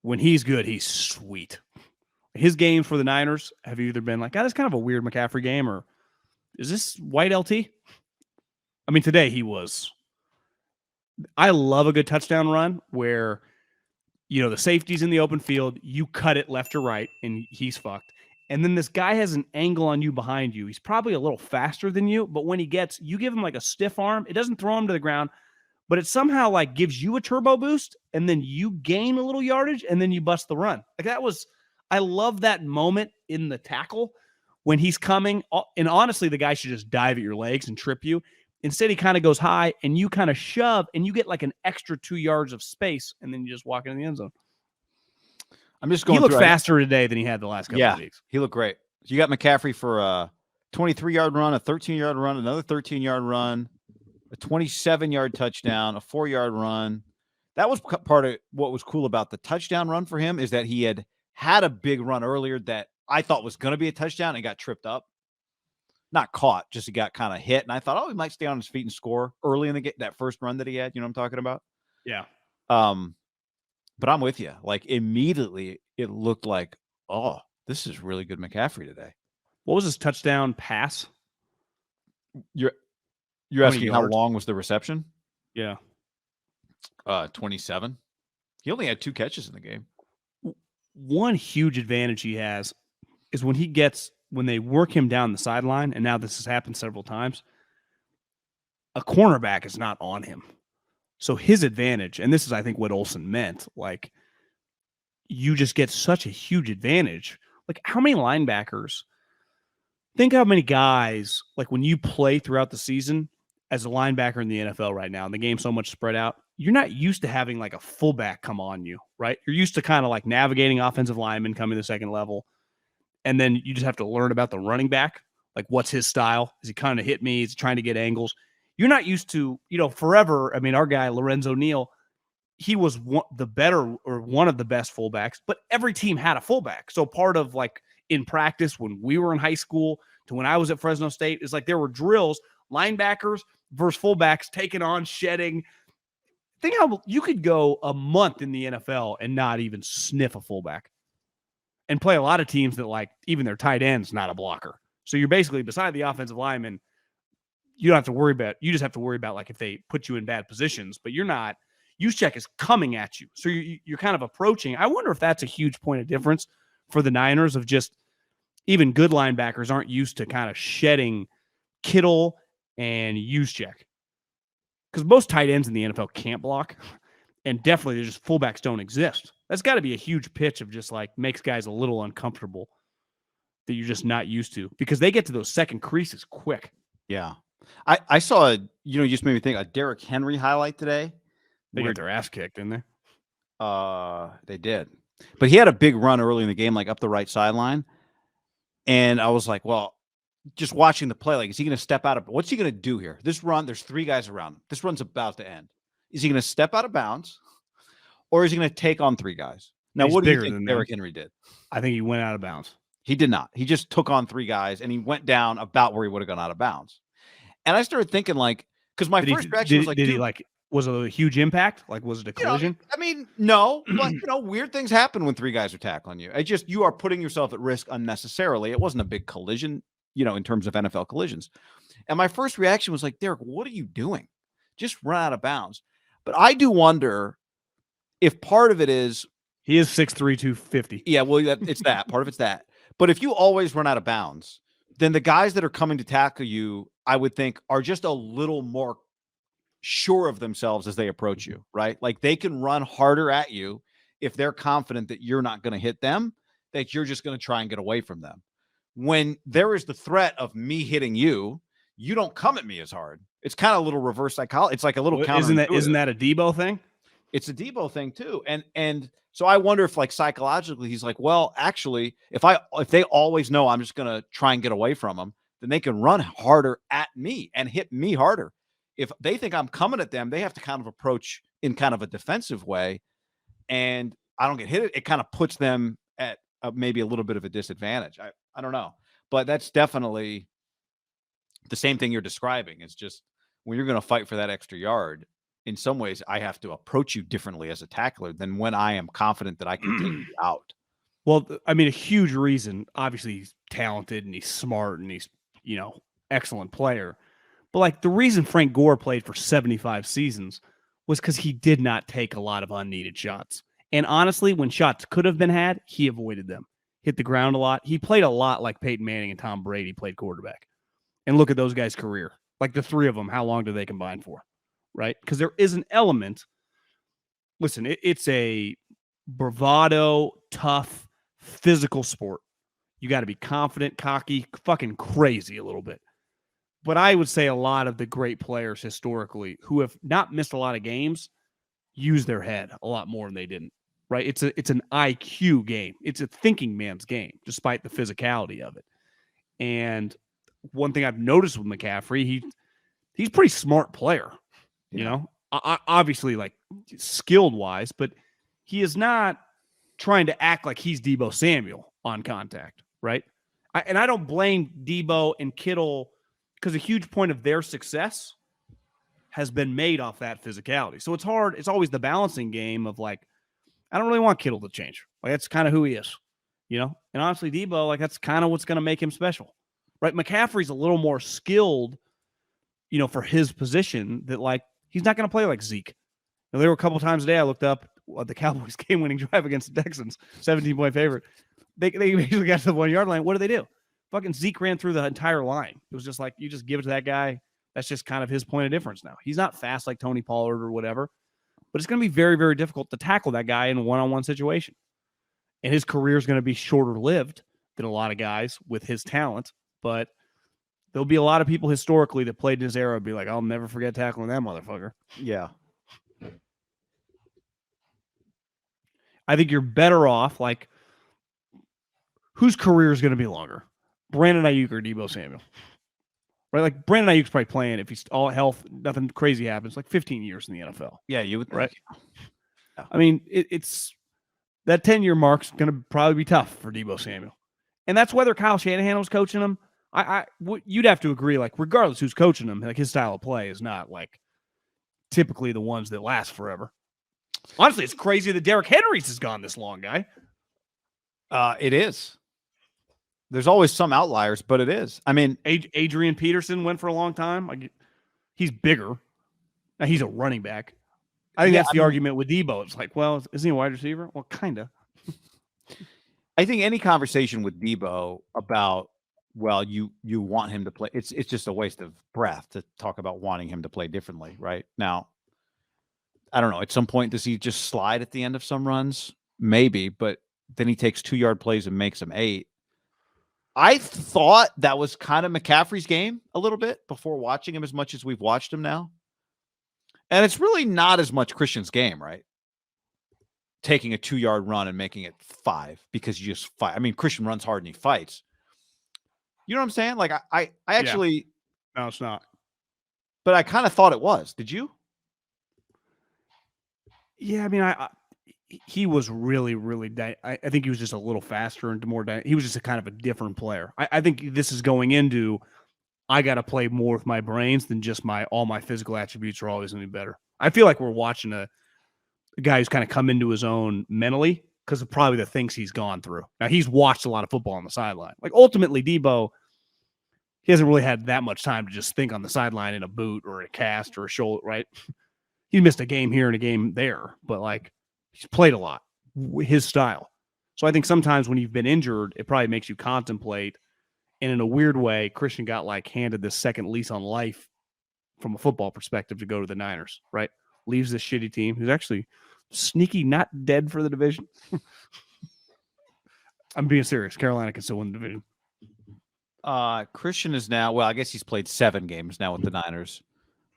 when he's good, he's sweet. His games for the Niners have either been like, that's kind of a weird McCaffrey game, or is this white LT? I mean, today he was. I love a good touchdown run where, the safety's in the open field, you cut it left or right, and he's fucked. And then this guy has an angle on you behind you. He's probably a little faster than you, but when you give him like a stiff arm, it doesn't throw him to the ground, but it somehow like gives you a turbo boost, and then you gain a little yardage, and then you bust the run. I love that moment in the tackle when he's coming. And honestly, the guy should just dive at your legs and trip you. Instead, he kind of goes high, and you kind of shove, and you get like an extra 2 yards of space, and then you just walk into the end zone. I'm just going. He looked faster today than he had the last couple of weeks. He looked great. So you got McCaffrey for a 23-yard run, a 13-yard run, another 13-yard run, a 27-yard touchdown, a 4-yard run. That was part of what was cool about the touchdown run for him, is that he had a big run earlier that I thought was going to be a touchdown and got tripped up. Not caught, just he got kind of hit. And I thought, he might stay on his feet and score early in the game, that first run that he had. You know what I'm talking about? Yeah. But I'm with you. Like, immediately it looked like, this is really good McCaffrey today. What was his touchdown pass? You're asking how long was the reception? Yeah. 27. He only had 2 catches in the game. One huge advantage he has is when they work him down the sideline, and now this has happened several times, a cornerback is not on him. So his advantage, and this is, I think, what Olsen meant, like, you just get such a huge advantage. Like, how many linebackers, think how many guys, like, when you play throughout the season as a linebacker in the NFL right now, and the game's so much spread out, you're not used to having, like, a fullback come on you, right? You're used to kind of, like, navigating offensive linemen coming to the second level, and then you just have to learn about the running back. Like, what's his style? Is he kind of hit me? Is he trying to get angles? You're not used to, forever. I mean, our guy, Lorenzo Neal, he was one of the best fullbacks, but every team had a fullback. So part of, like, in practice when we were in high school to when I was at Fresno State, is like there were drills, linebackers versus fullbacks taking on, shedding. Think how you could go a month in the NFL and not even sniff a fullback, and play a lot of teams that, like, even their tight end's not a blocker. So you're basically, beside the offensive lineman, you don't have to worry about, you just have to worry about, like, if they put you in bad positions, but you're not, Juszczyk is coming at you. So you're kind of approaching. I wonder if that's a huge point of difference for the Niners, of just, even good linebackers aren't used to kind of shedding Kittle and Juszczyk. Because most tight ends in the NFL can't block, and definitely just fullbacks don't exist. That's got to be a huge pitch of just, like, makes guys a little uncomfortable that you're just not used to, because they get to those second creases quick. Yeah. I saw, you just made me think, a Derrick Henry highlight today. They got their ass kicked, didn't they? They did. But he had a big run early in the game, like up the right sideline. And I was like, well, just watching the play, like, is he going to step out of, what's he going to do here? This run, there's 3 guys around him. This run's about to end. Is he going to step out of bounds, or is he going to take on 3 guys? Now, what do you think Derrick Henry did? I think he went out of bounds. He did not. He just took on 3 guys, and he went down about where he would have gone out of bounds. And I started thinking, like, because my first reaction was like, did he, like, was it a huge impact? Like, was it a collision? I mean, no, but, weird things happen when 3 guys are tackling you. You are putting yourself at risk unnecessarily. It wasn't a big collision, in terms of NFL collisions. And my first reaction was like, Derek, what are you doing? Just run out of bounds. But I do wonder if part of it is, he is 6'3", 250. Yeah, well, it's that. Part of it's that. But if you always run out of bounds, then the guys that are coming to tackle you, I would think, are just a little more sure of themselves as they approach you, right? Like, they can run harder at you if they're confident that you're not going to hit them, that you're just going to try and get away from them. When there is the threat of me hitting you, you don't come at me as hard. It's kind of a little reverse psychology. It's like a little counter. Isn't that a Debo thing? It's a Debo thing too. And so I wonder if, like, psychologically he's like, well, actually, if they always know I'm just going to try and get away from them, then they can run harder at me and hit me harder. If they think I'm coming at them, they have to kind of approach in kind of a defensive way, and I don't get hit. It kind of puts them at maybe a little bit of a disadvantage. I don't know, but that's definitely the same thing you're describing. It's just when you're going to fight for that extra yard, in some ways, I have to approach you differently as a tackler than when I am confident that I can take you out. Well, I mean, a huge reason, obviously he's talented and he's smart and he's, excellent player. But like the reason Frank Gore played for 75 seasons was because he did not take a lot of unneeded shots. And honestly, when shots could have been had, he avoided them. Hit the ground a lot. He played a lot like Peyton Manning and Tom Brady played quarterback. And look at those guys' career. Like the three of them, how long do they combine for? Right? Because there is an element. Listen, it's a bravado, tough, physical sport. You got to be confident, cocky, fucking crazy a little bit. But I would say a lot of the great players historically who have not missed a lot of games use their head a lot more than they didn't. Right? It's an IQ game. It's a thinking man's game, despite the physicality of it. And one thing I've noticed with McCaffrey, he's a pretty smart player. Yeah. Obviously like skilled wise, but he is not trying to act like he's Deebo Samuel on contact, right? And I don't blame Deebo and Kittle because a huge point of their success has been made off that physicality. So it's hard. It's always the balancing game of like, I don't really want Kittle to change. Like that's kind of who he is, And honestly, Deebo, like that's kind of what's going to make him special, right? McCaffrey's a little more skilled, for his position that like he's not going to play like Zeke. There were a couple times a day I looked up the Cowboys game-winning drive against the Texans, 17-point favorite. They basically got to the 1-yard line. What did they do? Fucking Zeke ran through the entire line. It was just like, you just give it to that guy. That's just kind of his point of difference now. He's not fast like Tony Pollard or whatever, but it's going to be very, very difficult to tackle that guy in a one-on-one situation. And his career is going to be shorter-lived than a lot of guys with his talent, but there'll be a lot of people historically that played in his era be like, I'll never forget tackling that motherfucker. Yeah. I think you're better off, like, whose career is going to be longer? Brandon Ayuk or Deebo Samuel? Right? Like, Brandon Ayuk's probably playing, if he's all health, nothing crazy happens, like 15 years in the NFL. Yeah, you would think. Right? Yeah. I mean, it's that 10-year mark's going to probably be tough for Deebo Samuel. And that's whether Kyle Shanahan was coaching him. You'd have to agree, like, regardless who's coaching him, like, his style of play is not, like, typically the ones that last forever. Honestly, it's crazy that Derrick Henry's is gone this long, guy. It is. There's always some outliers, but it is. I mean, Adrian Peterson went for a long time. Like, he's bigger. Now, he's a running back. I think that's the argument with Deebo. It's like, well, isn't he a wide receiver? Well, kind of. I think any conversation with Deebo about, well, you want him to play, it's just a waste of breath to talk about wanting him to play differently, right? Now, I don't know. At some point, does he just slide at the end of some runs? Maybe, but then he takes 2-yard plays and makes them 8. I thought that was kind of McCaffrey's game a little bit before watching him as much as we've watched him now. And it's really not as much Christian's game, right? Taking a 2-yard run and making it 5 because you just fight. I mean, Christian runs hard and he fights. You know what I'm saying? Like, I actually... Yeah. No, it's not. But I kind of thought it was. Did you? Yeah, I mean, he was really, really. I think he was just a little faster and more. He was just a kind of a different player. I think this is going into. I got to play more with my brains than just all my physical attributes are always going to be better. I feel like we're watching a guy who's kind of come into his own mentally because of probably the things he's gone through. Now he's watched a lot of football on the sideline. Like ultimately, Deebo, he hasn't really had that much time to just think on the sideline in a boot or a cast or a shoulder, right? He missed a game here and a game there, but like he's played a lot, his style. So I think sometimes when you've been injured, it probably makes you contemplate. And in a weird way, Christian got like handed this second lease on life from a football perspective to go to the Niners, right? Leaves this shitty team who's actually sneaky, not dead for the division. I'm being serious. Carolina can still win the division. Christian is now, well, I guess he's played 7 games now with the Niners.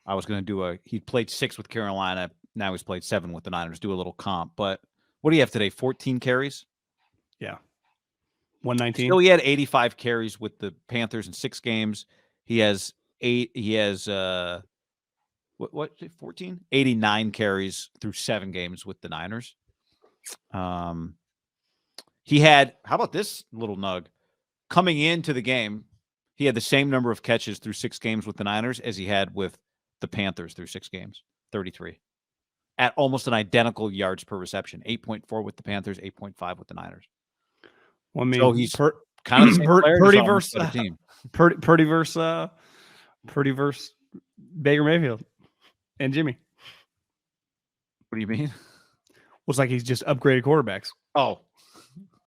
I was going to do he played 6 with Carolina. Now he's played 7 with the Niners. Do a little comp. But what do you have today? 14 carries? Yeah. 119. Still, he had 85 carries with the Panthers in 6 games. He has 14? 89 carries through 7 games with the Niners. He had, how about this little nug? Coming into the game, he had the same number of catches through 6 games with the Niners as he had with the Panthers through 6 games. 33 at almost an identical yards per reception, 8.4 with the Panthers, 8.5 with the Niners. Well, I mean, So he's kind of the same player, Purdy just on a much versus better team. Purdy versus Baker Mayfield and Jimmy. What do you mean? Was like he's just upgraded quarterbacks. Oh,